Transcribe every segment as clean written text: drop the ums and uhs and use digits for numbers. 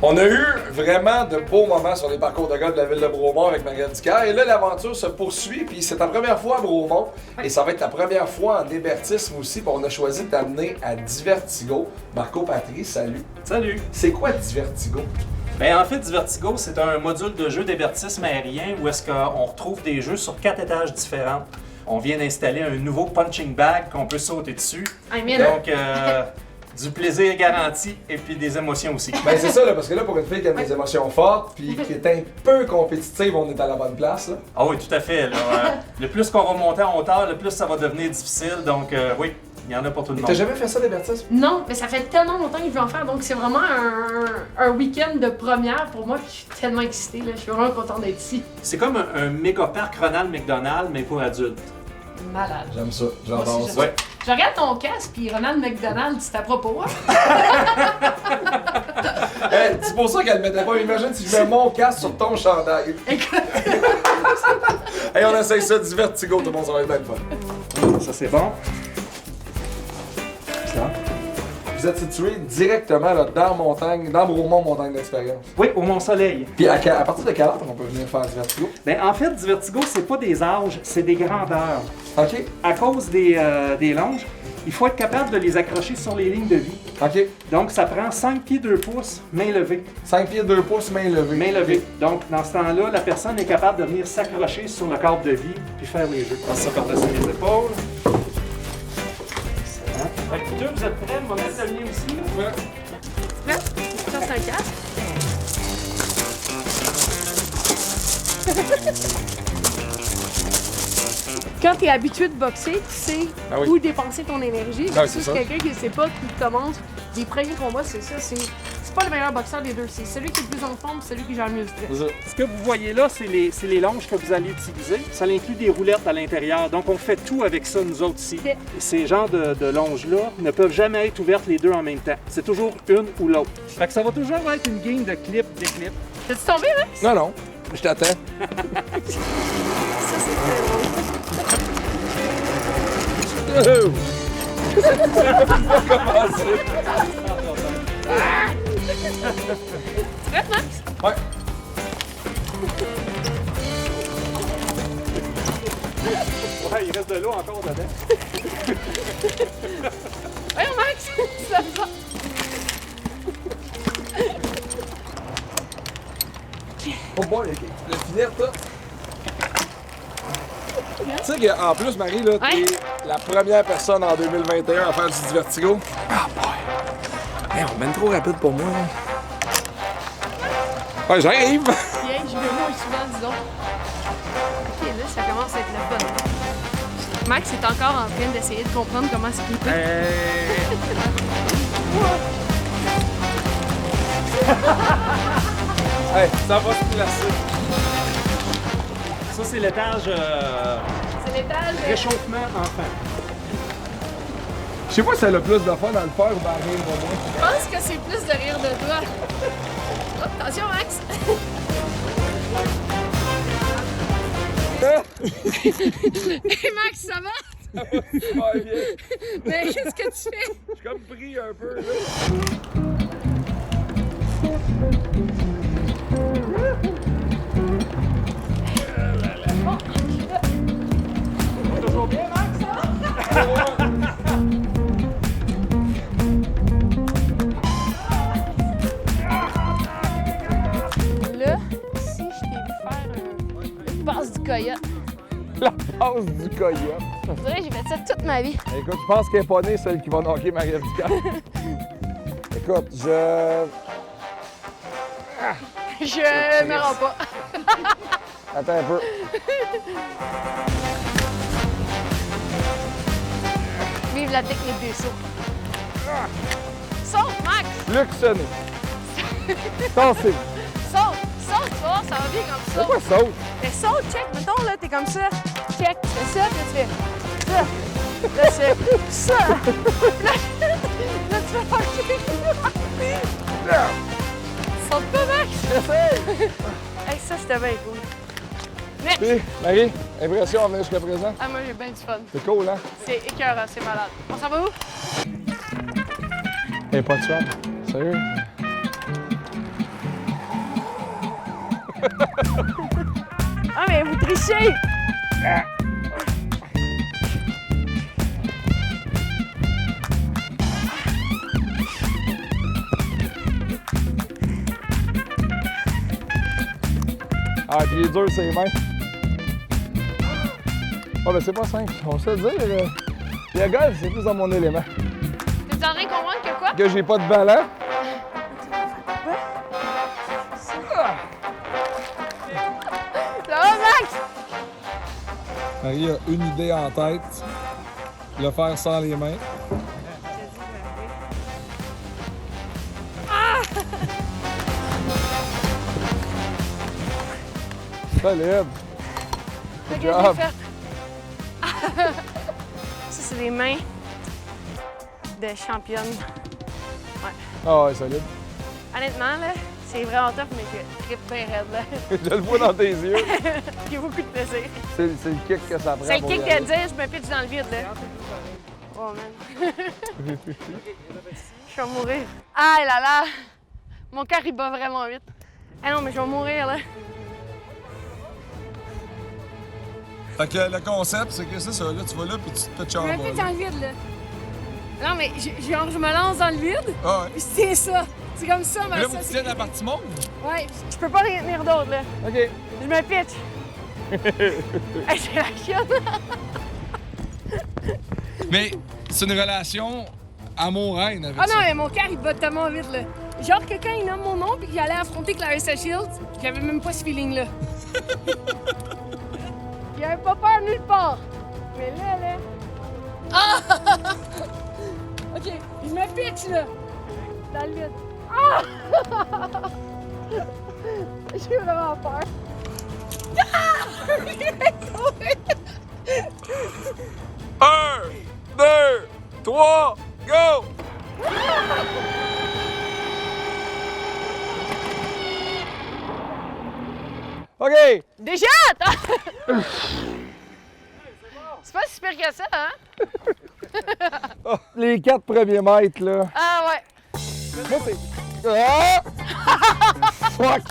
On a eu vraiment de beaux moments sur les parcours de gars de la ville de Bromont avec Marie-Ève Ducaire. Et là, l'aventure se poursuit, puis c'est ta première fois à Bromont. Et ça va être ta première fois en hébertisme aussi. Puis on a choisi de t'amener à Divertigo. Marco Patry, salut. Salut! C'est quoi Divertigo? Ben, en fait, Divertigo, c'est un module de jeu d'hébertisme aérien où est-ce qu'on retrouve des jeux sur 4 étages différents. On vient d'installer un nouveau punching bag qu'on peut sauter dessus. Donc, du plaisir garanti et puis des émotions aussi. Ben c'est ça, là, parce que là, pour une fille qui a des émotions fortes puis qui est un peu compétitive, on est à la bonne place. Là. Ah oui, tout à fait. Là, le plus qu'on va monter en hauteur, le plus ça va devenir difficile. Donc, oui, il y en a pour tout le monde. T'as jamais fait ça d'hébertisme? Non, mais ça fait tellement longtemps que je veux en faire, donc c'est vraiment un week-end de première pour moi, puis je suis tellement excitée, là. Je suis vraiment contente d'être ici. C'est comme un méga parc Ronald McDonald, mais pour adultes. Malade. J'aime ça, j'adore Moi aussi, ça. Ouais. Je regarde ton casque, puis Ronald McDonald, c'est à propos, hein? Hey, c'est pour ça qu'elle le mettait pas. Imagine si je mets mon casque sur ton chandail. Écoute, Hey, on essaye ça, Divertigo, tout le monde, ça va être bien le fun. Ça, c'est bon. Ça. Vous êtes situé directement là, dans Montagne, dans Bromont Montagne d'Expérience. Oui, au Mont-Soleil. Puis à partir de quelle heure on peut venir faire Divertigo? Ben, en fait, Divertigo, c'est pas des âges, c'est des grandeurs. OK, À cause des longes, il faut être capable de les accrocher sur les lignes de vie. OK. Donc, ça prend 5 pieds 2 pouces, main levée. 5 pieds 2 pouces, main levée. Main levée. Donc, dans ce temps-là, la personne est capable de venir s'accrocher sur le cadre de vie puis faire les jeux. Passe ça par-dessus les épaules. Excellent. Fait que deux, vous êtes prêts? On va mettre le lien aussi. Ouais. là, ça c'est un casque. Quand tu es habitué de boxer, tu sais Ah oui. où dépenser ton énergie. Ah oui, c'est Si ça. quelqu'un qui ne sait pas, qui commence, les premiers combats, c'est ça. C'est pas le meilleur boxeur des deux. C'est celui qui est le plus en forme, celui qui gère le mieux le stress. Ce que vous voyez là, c'est les longes que vous allez utiliser. Ça inclut des roulettes à l'intérieur. Donc, on fait tout avec ça, nous autres ici. Ok. Ces genres de longes-là ne peuvent jamais être ouvertes les deux en même temps. C'est toujours une ou l'autre. Fait que ça va toujours être une game de clip, déclip. T'es-tu tombé, Max? Non, non, je t'attends. Ça, c'est très drôle. Prête, Max? Ouais. Ouais, il reste de l'eau encore dedans. Voyons, Max! Tu l'as pas. Oh boy, le filet, toi. Tu sais qu'en plus, Marie, là, t'es Ouais. la première personne en 2021 à faire du Divertigo. Ah boy! Hey, on mène trop rapide pour moi, là. Ouais, j'arrive! Bien, je vais moins souvent, disons. Ok, là, ça commence à être le fun. Max est encore en train d'essayer de comprendre comment c'est qu'il peut. Hey, ça va se placer. Ça, c'est l'étage C'est l'étage. réchauffement enfant. Je sais pas si elle a plus de fun à le faire ou à rire de moi. Je pense que c'est plus de rire de toi. Oh, attention, Max! Hey, Max, ça va? Ça va super bien. Mais qu'est-ce que tu fais? Je suis comme pris un peu, là. Toujours bien, Max? Là, si je t'ai vu faire une passe du coyote, La passe du coyote. je dirais que j'ai fait ça toute ma vie. Écoute, je pense qu'elle est pas née, celle qui va knocker Marie-Ève Ducaire. Écoute, je... Je me rends pas. Attends un peu. Vive la technique des sauts. Saute, Max! Luc Sonné. Tassez. Saute! Saute, tu vois, ça va bien comme ça. Pourquoi saute? Mais saute, check, mettons, là, t'es comme ça. Check, tu fais ça, puis tu fais ça. Là, c'est ça. Là, tu fais marcher. Saute pas, Max! Hey, ça, c'était bien cool. Next! Puis, Marie, impression à venir jusqu'à présent? Ah, moi, j'ai bien du fun. C'est cool, hein? C'est écœurant, c'est malade. On s'en va où? Elle est pas de Sérieux? Ah, mais vous trichez! Ah, puis il est dur, ses mains. Ah, ben c'est pas simple. On se le dit, le golf, c'est plus dans mon élément. T'es en train de comprendre que quoi? Que j'ai pas de ballon. Ça va, Max? Marie a une idée en tête. Le faire sans les mains. Solide. Good job. Ça, c'est des mains de championne. Ah ouais, solide. Honnêtement, là, c'est vraiment top, mais je tripe bien raide, là. Je le vois dans tes yeux. J'ai beaucoup de plaisir. C'est le kick que ça prend. C'est le pour kick y de aller. dire je me pitche dans le vide, là. Oh, man. Je vais mourir. Ah là là! Mon cœur, il bat vraiment vite. Ah non, mais je vais mourir, là. Fait que le concept, c'est que c'est ça, là, tu vas là puis tu te pitches en Je me bas. pitche là. dans le vide, là. Non, mais genre, je me lance dans le vide, Ah ouais. puis c'est ça. C'est comme ça, mais Là, ça, vous c'est... tiens la partie monde? Ouais, je peux pas rien tenir d'autre, là. OK. Je me pitch. Hey, c'est la chienne. Mais c'est une relation amour-haine avec Ah ça. non, mais mon cœur, il bat tellement vite, là. Genre que quand il nomme mon nom puis qu'il allait affronter Clarissa Shields, j'avais même pas ce feeling-là. J'avais pas peur nulle part. Mais là... Ah! OK, je me pitch, là. Dans le vide. Ah! J'ai vraiment peur. Ah! 1, 2, 3, go! OK! Déjà! C'est pas si pire que ça, hein? Oh, les 4 premiers mètres, là. Ah ouais. Moi, c'est... Ah! Fuck!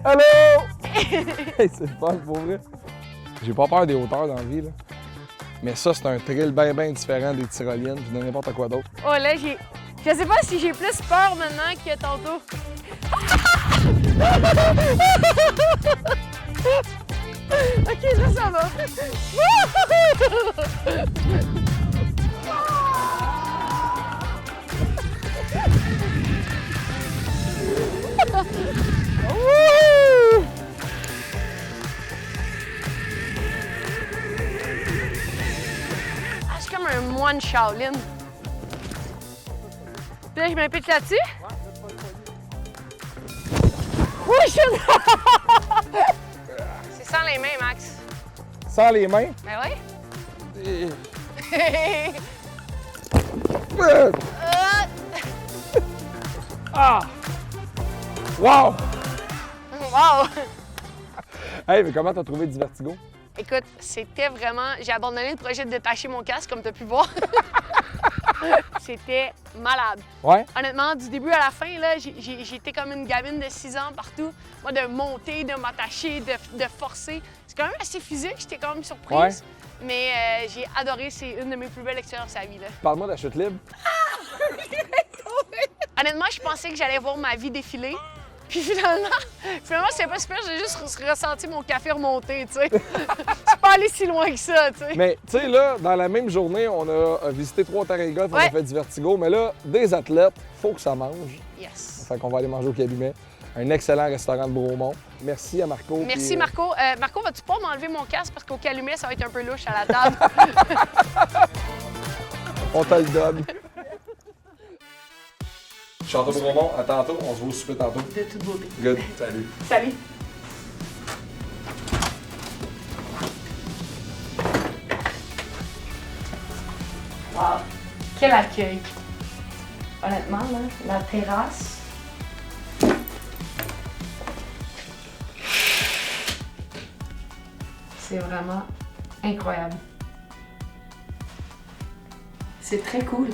Allô? Hey, c'est le fun, pour vrai. J'ai pas peur des hauteurs dans la vie, là. Mais ça, c'est un thrill bien différent des tyroliennes puis de n'importe quoi d'autre. Oh là, j'ai... Je sais pas si j'ai plus peur maintenant que tantôt. OK, là, ça va. Ah, je suis comme un moine Shaolin. Puis là, je me pitche là-dessus? Oui, je C'est sans les mains, Max. Sans les mains. Ben oui. Ah! Wow! Wow! Hey, mais comment t'as trouvé du vertigo? Écoute, c'était vraiment... J'ai abandonné le projet de détacher mon casque, comme tu as pu voir. C'était malade. Ouais? Honnêtement, du début à la fin, là, j'étais comme une gamine de 6 ans partout. Moi, de monter, de m'attacher, de forcer. C'est quand même assez physique, j'étais quand même surprise. Ouais. Mais j'ai adoré, c'est une de mes plus belles expériences à la vie, là. Parle-moi de la chute libre. Honnêtement, je pensais que j'allais voir ma vie défiler. Puis finalement, c'est pas super, j'ai juste ressenti mon café remonter, tu sais. C'est pas allé si loin que ça, tu sais. Mais, tu sais, là, dans la même journée, on a visité 3 terrains de golf, on a Ouais. fait du vertigo. Mais là, des athlètes, faut que ça mange. Yes. Fait qu'on va aller manger au Calumet. Un excellent restaurant de Bromont. Merci à Marco. Merci, puis, Marco. Marco, vas-tu pas m'enlever mon casque parce qu'au Calumet, ça va être un peu louche à la table? On te le donne. Château Bromont, à tantôt. On se voit au souper tantôt. De toute beauté. Good. Salut. Salut. Wow. Quel accueil. Honnêtement, là, la terrasse. C'est vraiment incroyable. C'est très cool.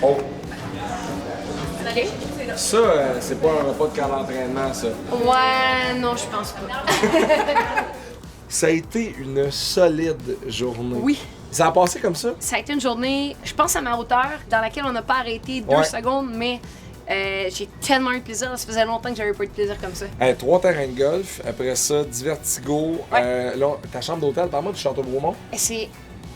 Oh! OK. Ça, c'est pas un repas de camp d'entraînement, ça. Ouais, non, je pense pas. Ça a été une solide journée. Oui. Ça a passé comme ça? Ça a été une journée, je pense à ma hauteur, dans laquelle on n'a pas arrêté 2 secondes, mais j'ai tellement eu de plaisir. Ça faisait longtemps que j'avais pas eu de plaisir comme ça. 3 terrains de golf, après ça, Divertigo. Là, ta chambre d'hôtel, parle-moi du Château-Bromont. C'est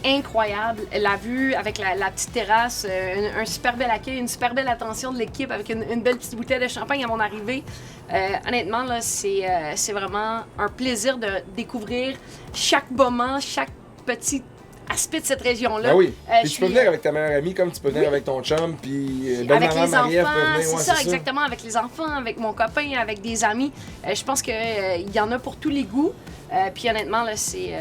incroyable. La vue avec la petite terrasse, un super bel accueil, une super belle attention de l'équipe avec une belle petite bouteille de champagne à mon arrivée. Honnêtement, là, c'est vraiment un plaisir de découvrir chaque moment, chaque petit aspect de cette région-là. Ah oui. Puis tu peux venir avec ta meilleure amie comme tu peux venir avec ton chum, puis avec les Marie-Ève enfants, peut venir. c'est ça, exactement, avec les enfants, avec mon copain, avec des amis. Je pense qu'il y en a pour tous les goûts. Puis honnêtement, là, c'est...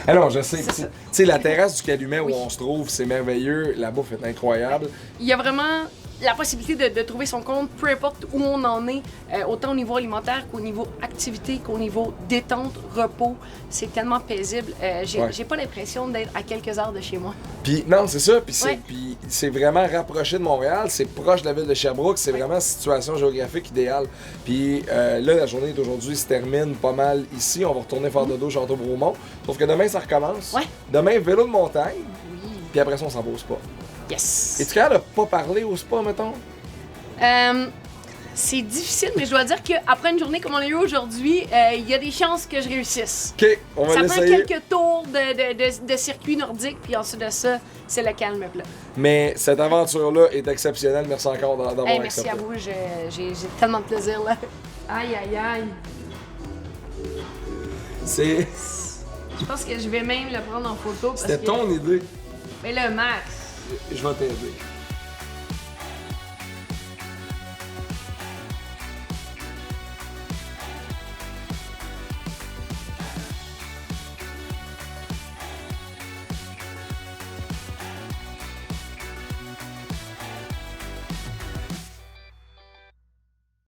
Alors, je sais. Tu sais, la terrasse du Calumet où on se trouve, c'est merveilleux. La bouffe est incroyable. Il y a vraiment la possibilité de trouver son compte, peu importe où on en est, autant au niveau alimentaire qu'au niveau activité, qu'au niveau détente, repos. C'est tellement paisible. J'ai pas l'impression d'être à quelques heures de chez moi. Puis non, c'est ça. Puis c'est vraiment rapproché de Montréal. C'est proche de la ville de Sherbrooke. C'est vraiment une situation géographique idéale. Puis là, la journée d'aujourd'hui se termine pas mal ici. On va retourner faire dodo au Château-Bromont. Sauf que demain, ça recommence. Ouais. Demain, vélo de montagne. Oui. Puis après ça, on s'en va au spa. Yes. Es-tu capable de pas parler au spa, mettons? C'est difficile, mais je dois dire qu'après une journée comme on a eu aujourd'hui, il y a des chances que je réussisse. OK, on va Ça prend l'essayer. quelques tours de circuit nordique, puis ensuite de ça, c'est le calme plat. Mais cette aventure-là est exceptionnelle. Merci encore d'avoir Hey, merci accepté. à vous, j'ai tellement de plaisir là. Aïe, aïe, aïe. C'est... Je pense que je vais même le prendre en photo parce C'était que... ton idée. Mais le Max. Je vais t'aider.